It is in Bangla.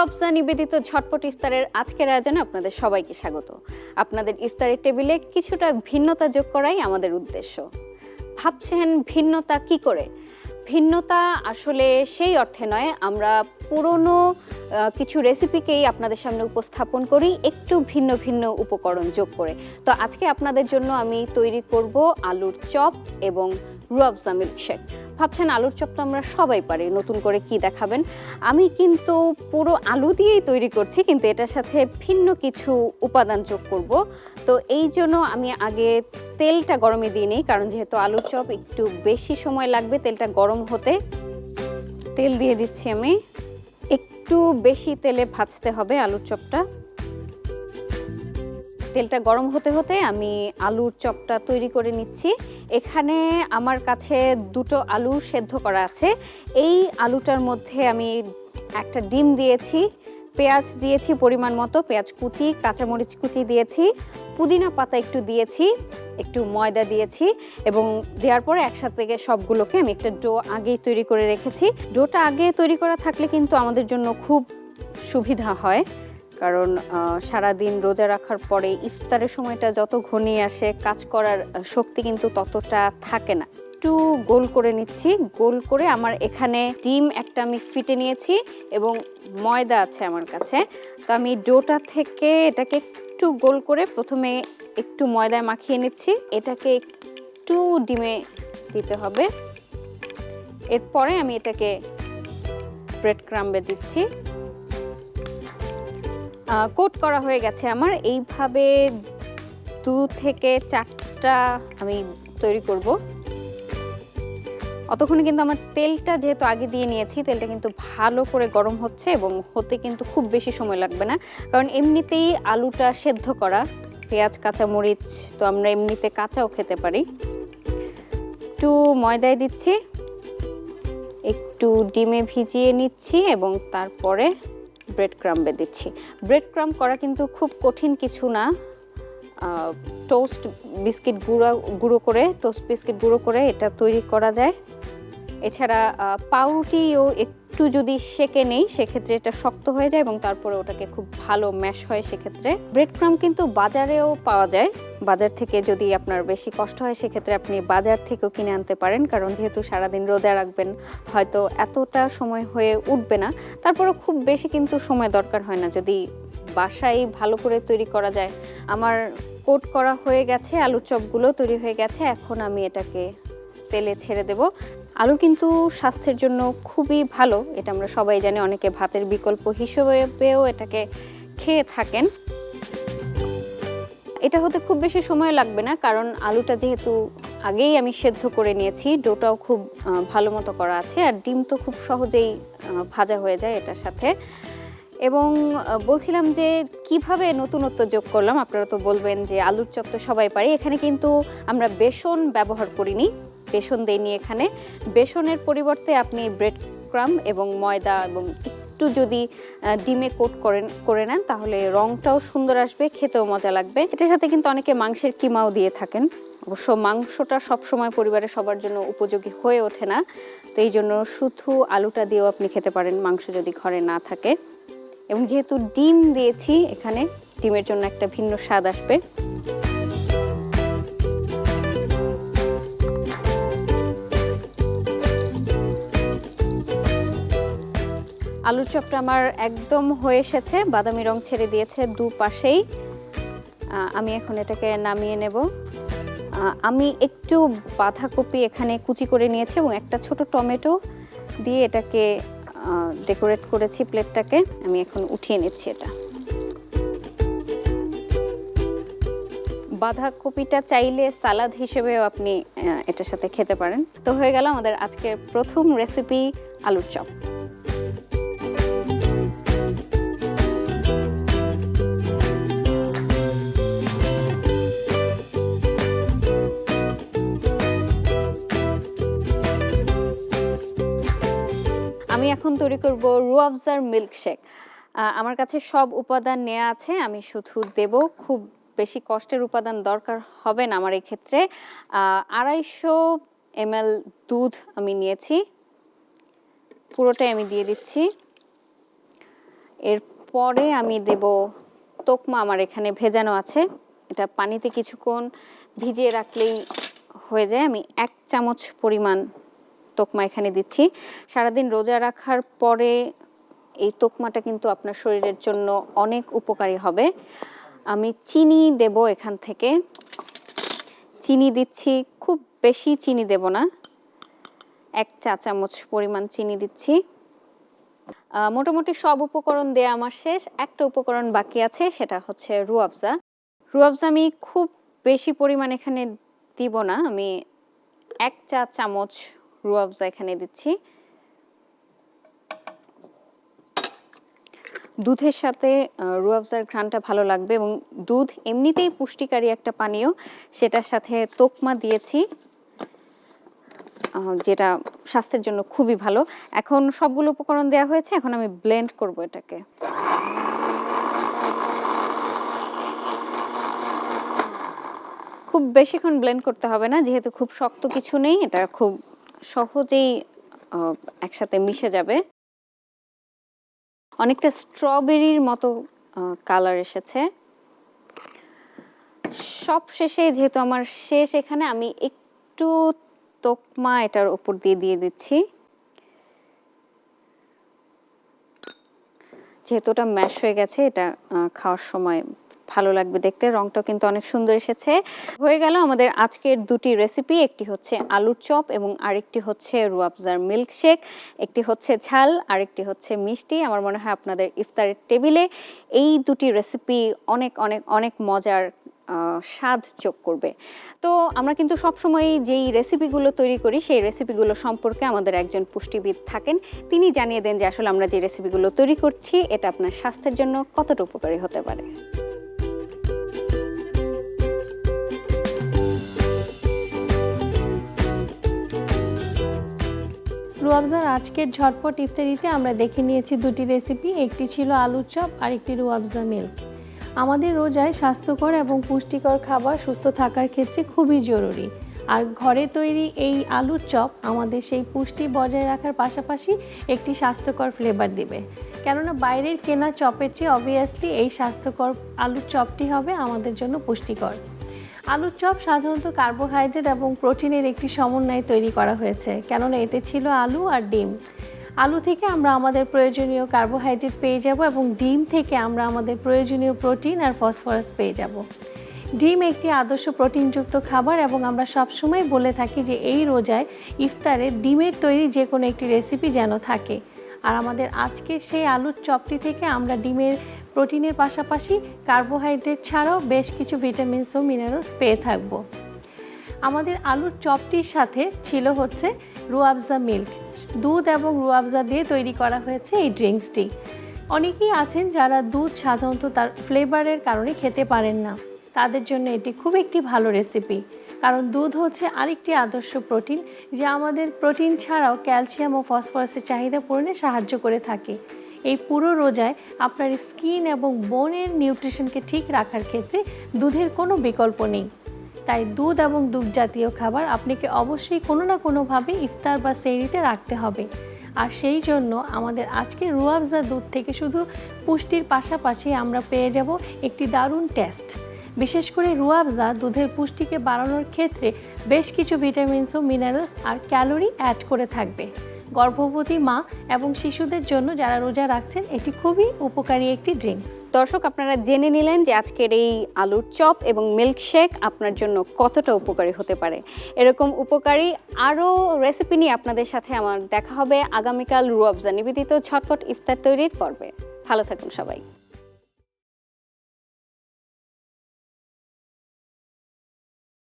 রুয়াবজা নিবেদিত ঝটপট ইফতারের আজকের আয়োজনে আপনাদের সবাইকে স্বাগত। আপনাদের ইফতারের টেবিলে কিছুটা ভিন্নতা যোগ করাই আমাদের উদ্দেশ্য। ভাবছেন ভিন্নতা কি করে? ভিন্নতা আসলে সেই অর্থে নয়, আমরা পুরনো কিছু রেসিপিকেই আপনাদের সামনে উপস্থাপন করি একটু ভিন্ন ভিন্ন উপকরণ যোগ করে। তো আজকে আপনাদের জন্য আমি তৈরি করব আলুর চপ এবং রুয়াবজা মিল্কশেক। ভাবছেন আলুর চপ তো আমরা সবাই পারি, নতুন করে কি দেখাবেন? আমি কিন্তু পুরো আলু দিয়েই তৈরি করছি, কিন্তু এটার সাথে ভিন্ন কিছু উপাদান যোগ করব। তো এই জন্য আমি আগে তেলটা গরমে দিয়ে নিই, কারণ যেহেতু আলুর চপ একটু বেশি সময় লাগবে তেলটা গরম হতে। তেল দিয়ে দিচ্ছি আমি, একটু বেশি তেলে ভাজতে হবে আলুর চপটা। তেলটা গরম হতে হতে আমি আলুর চপটা তৈরি করে নিচ্ছি। এখানে আমার কাছে দুটো আলু সেদ্ধ করা আছে। এই আলুটার মধ্যে আমি একটা ডিম দিয়েছি, পেঁয়াজ দিয়েছি পরিমাণ মতো, পেঁয়াজ কুচি, কাঁচামরিচ কুচি দিয়েছি, পুদিনা পাতা একটু দিয়েছি, একটু ময়দা দিয়েছি এবং দেওয়ার পরে একসাথে সবগুলোকে আমি একটা ডো আগেই তৈরি করে রেখেছি। ডোটা আগে তৈরি করা থাকলে কিন্তু আমাদের জন্য খুব সুবিধা হয়, কারণ সারাদিন রোজা রাখার পরে ইফতারের সময়টা যত ঘনিয়ে আসে কাজ করার শক্তি কিন্তু ততটা থাকে না। একটু গোল করে নিচ্ছি। গোল করে আমার এখানে ডিম একটা আমি ফিটে নিয়েছি এবং ময়দা আছে আমার কাছে। তো আমি ডোটা থেকে এটাকে একটু গোল করে প্রথমে একটু ময়দায় মাখিয়ে নিচ্ছি। এটাকে একটু ডিমে দিতে হবে। এরপরে আমি এটাকে ব্রেড ক্রাম্বে দিচ্ছি। কোট করা হয়ে গেছে আমার। এইভাবে 2 থেকে 4টা আমি তৈরি করব। অতক্ষণে কিন্তু আমার তেলটা যেহেতু আগে দিয়ে নিয়েছি, তেলটা কিন্তু ভালো করে গরম হচ্ছে এবং হতে কিন্তু খুব বেশি সময় লাগবে না, কারণ এমনিতেই আলুটা সেদ্ধ করা। পেঁয়াজ কাঁচামরিচ তো আমরা এমনিতে কাঁচাও খেতে পারি। একটু ময়দায় দিচ্ছি, একটু ডিমে ভিজিয়ে নিচ্ছি এবং তারপরে ব্রেড ক্রাম্বে দিচ্ছি। ব্রেড ক্রাম্ব করা কিন্তু খুব কঠিন কিছু না। টোস্ট বিস্কিট গুঁড়ো করে এটা তৈরি করা যায়। এছাড়া পাউরুটিও একটু যদি সেকে নেই সেক্ষেত্রে এটা শক্ত হয়ে যায় এবং তারপরে ওটাকে খুব ভালো ম্যাশ হয়। সেক্ষেত্রে ব্রেড ক্রাম্ব কিন্তু বাজারেও পাওয়া যায়। বাজার থেকে যদি আপনার বেশি কষ্ট হয় সেক্ষেত্রে আপনি বাজার থেকেও কিনে আনতে পারেন, কারণ যেহেতু সারাদিন রোজা রাখবেন হয়তো এতটা সময় হয়ে উঠবে না। তারপরেও খুব বেশি কিন্তু সময় দরকার হয় না যদি বাসায় ভালো করে তৈরি করা যায়। আমার কোট করা হয়ে গেছে, আলুর চপগুলো তৈরি হয়ে গেছে। এখন আমি এটাকে তেলে ছেড়ে দেব। আলু কিন্তু স্বাস্থ্যের জন্য খুবই ভালো, এটা আমরা সবাই জানি। অনেকে ভাতের বিকল্প হিসেবেও এটাকে খেয়ে থাকেন। এটা হতে খুব বেশি সময় লাগবে না, কারণ আলুটা যেহেতু আগেই আমি সেদ্ধ করে নিয়েছি, ডোটাও খুব ভালো মতো করা আছে, আর ডিম তো খুব সহজেই ভাজা হয়ে যায় এটার সাথে। এবং বলছিলাম যে কিভাবে নতুনত্ব যোগ করলাম। আপনারা তো বলবেন যে আলুর চপ তো সবাই পারে, এখানে কিন্তু আমরা বেসন ব্যবহার করিনি, বেসন দেইনি এখানে। বেসনের পরিবর্তে আপনি ব্রেড ক্রাম্ব এবং ময়দা এবং একটু যদি ডিমে কোট করে নেন তাহলে রংটাও সুন্দর আসবে, খেতেও মজা লাগবে। এটার সাথে কিন্তু অনেকে মাংসের কিমাও দিয়ে থাকেন। অবশ্য মাংসটা সবসময় পরিবারের সবার জন্য উপযোগী হয়ে ওঠে না, তো এই জন্য শুধু আলুটা দিয়েও আপনি খেতে পারেন মাংস যদি ঘরে না থাকে। এবং যেহেতু ডিম দিয়েছি এখানে, ডিমের জন্য একটা ভিন্ন স্বাদ আসবে। আলুর চপটা আমার একদম হয়ে এসেছে, বাদামি রং ছেড়ে দিয়েছে দুপাশেই। আমি এখন এটাকে নামিয়ে নেব। আমি একটু বাঁধাকপি এখানে কুচি করে নিয়েছি এবং একটা ছোট টমেটো দিয়ে এটাকে ডেকোরেট করেছি প্লেটটাকে। আমি এখন উঠিয়ে নিচ্ছি এটা। বাঁধাকপিটা চাইলে সালাদ হিসেবেও আপনি এটার সাথে খেতে পারেন। তো হয়ে গেল আমাদের আজকের প্রথম রেসিপি আলুর চপ। আমি এখন তৈরি করব রুয়াবজার মিল্কশেক। আমার কাছে সব উপাদান নেওয়া আছে, আমি শুধু দেব। খুব বেশি কষ্টের উপাদান দরকার হবে না আমার এই ক্ষেত্রে। 250 ml দুধ আমি নিয়েছি, পুরোটাই আমি দিয়ে দিচ্ছি। এরপরে আমি দেব তোকমা, আমার এখানে ভেজানো আছে, এটা পানিতে কিছুক্ষণ ভিজিয়ে রাখলেই হয়ে যায়। আমি 1 চামচ পরিমাণ তোকমা এখানে দিচ্ছি। সারাদিন রোজা রাখার পরে এই তোকমাটা কিন্তু আপনার শরীরের জন্য অনেক উপকারী হবে। আমি চিনি দেব এখান থেকে, চিনি দিচ্ছি, খুব বেশি চিনি দেব না, 1 চা চামচ পরিমাণ চিনি দিচ্ছি। মোটামুটি সব উপকরণ দেয়া আমার শেষ। একটা উপকরণ বাকি আছে, সেটা হচ্ছে রুয়াবজা। রুয়াবজা আমি খুব বেশি পরিমাণ এখানে দিব না, আমি 1 চা চামচ রুয়াবজা এখানে দিচ্ছি। দুধের সাথে রুয়াবজার ঘ্রাণটা ভালো লাগবে এবং দুধ এমনিতেই পুষ্টিকারী একটা পানীয়, সেটার সাথে তোকমা দিয়েছি যেটা স্বাস্থ্যের জন্য খুবই ভালো। এখন সবগুলো উপকরণ দেওয়া হয়েছে, এখন আমি ব্লেন্ড করব এটাকে। খুব বেশিক্ষণ ব্লেন্ড করতে হবে না, যেহেতু খুব শক্ত কিছু নেই, এটা খুব সহজেই একসাথে মিশে যাবে। অনেকটা স্ট্রবেরির মতো কালার এসেছে। সব শেষে, যেহেতু আমার শেষ এখানে, আমি একটু তোকমা এটার উপর দিয়ে দিচ্ছি। যেহেতু এটা ম্যাশ হয়ে গেছে, এটা খাওয়ার সময় ভালো লাগবে দেখতে। রংটাও কিন্তু অনেক সুন্দর এসেছে। হয়ে গেল আমাদের আজকের দুটি রেসিপি, একটি হচ্ছে আলুর চপ এবং আরেকটি হচ্ছে রুয়াবজার মিল্কশেক। একটি হচ্ছে ঝাল, আরেকটি হচ্ছে মিষ্টি। আমার মনে হয় আপনাদের ইফতারের টেবিলে এই দুটি রেসিপি অনেক অনেক অনেক মজার স্বাদ যোগ করবে। তো আমরা কিন্তু সবসময় যেই রেসিপিগুলো তৈরি করি, সেই রেসিপিগুলো সম্পর্কে আমাদের একজন পুষ্টিবিদ থাকেন, তিনি জানিয়ে দেন যে আসলে আমরা যে রেসিপিগুলো তৈরি করছি এটা আপনার স্বাস্থ্যের জন্য কতটা উপকারী হতে পারে। রুয়াবজার আজকের ঝটপট ইফতারিতে আমরা দেখে নিয়েছি দুটি রেসিপি, একটি ছিল আলুর চপ আর একটি রুয়াবজা মিল্ক। আমাদের রোজায় স্বাস্থ্যকর এবং পুষ্টিকর খাবার সুস্থ থাকার ক্ষেত্রে খুবই জরুরি। আর ঘরে তৈরি এই আলুর চপ আমাদের সেই পুষ্টি বজায় রাখার পাশাপাশি একটি স্বাস্থ্যকর ফ্লেভার দিবে, কেননা বাইরের কেনা চপের চেয়ে অবভিয়াসলি এই স্বাস্থ্যকর আলুর চপটি হবে আমাদের জন্য পুষ্টিকর। আলুর চপ সাধারণত কার্বোহাইড্রেট এবং প্রোটিনের একটি সমন্বয়ে তৈরি করা হয়েছে, কেননা এতে ছিল আলু আর ডিম। আলু থেকে আমরা আমাদের প্রয়োজনীয় কার্বোহাইড্রেট পেয়ে যাব এবং ডিম থেকে আমরা আমাদের প্রয়োজনীয় প্রোটিন আর ফসফরাস পেয়ে যাব। ডিম একটি আদর্শ প্রোটিনযুক্ত খাবার এবং আমরা সবসময় বলে থাকি যে এই রোজায় ইফতারে ডিমের তৈরি যে কোনো একটি রেসিপি যেন থাকে। আর আমাদের আজকে সেই আলুর চপটি থেকে আমরা ডিমের প্রোটিনের পাশাপাশি কার্বোহাইড্রেট ছাড়াও বেশ কিছু ভিটামিনস ও মিনারেলস পেয়ে থাকব। আমাদের আলুর চপটির সাথে ছিল হচ্ছে রুয়াবজা মিল্ক, দুধ এবং রুয়াবজা দিয়ে তৈরি করা হয়েছে এই ড্রিঙ্কসটি। অনেকেই আছেন যারা দুধ সাধারণত তার ফ্লেভারের কারণে খেতে পারেন না, তাদের জন্য এটি খুব একটি ভালো রেসিপি, কারণ দুধ হচ্ছে আরেকটি আদর্শ প্রোটিন যা আমাদের প্রোটিন ছাড়াও ক্যালসিয়াম ও ফসফরাসের চাহিদা পূরণে সাহায্য করে থাকে। এই পুরো রোজায় আপনার স্কিন এবং বোনের নিউট্রিশনকে ঠিক রাখার ক্ষেত্রে দুধের কোনো বিকল্প নেই। তাই দুধ এবং দুধ জাতীয় খাবার আপনাকে অবশ্যই কোনো না কোনোভাবে ইফতার বা সেহরিতে রাখতে হবে। আর সেই জন্য আমাদের আজকে রুয়াবজা দুধ থেকে শুধু পুষ্টির পাশাপাশি আমরা পেয়ে যাব একটি দারুণ টেস্ট। বিশেষ করে রুয়াবজা দুধের পুষ্টিকে বাড়ানোর ক্ষেত্রে বেশ কিছু ভিটামিনস ও মিনারেলস আর ক্যালোরি অ্যাড করে থাকবে। গর্ভবতী মা এবং শিশুদের জন্য যারা রোজা রাখছেন এটি খুবই উপকারী একটি ড্রিঙ্কস। দর্শক, আপনারা জেনে নিলেন যে আজকের এই আলুর চপ এবং মিল্কশেক আপনার জন্য কতটা উপকারী হতে পারে। এরকম উপকারী আরও রেসিপি নিয়ে আপনাদের সাথে আমার দেখা হবে আগামীকাল রুয়াবজা নিবেদিত ঝটপট ইফতার তৈরির পর্বে। ভালো থাকুন সবাই।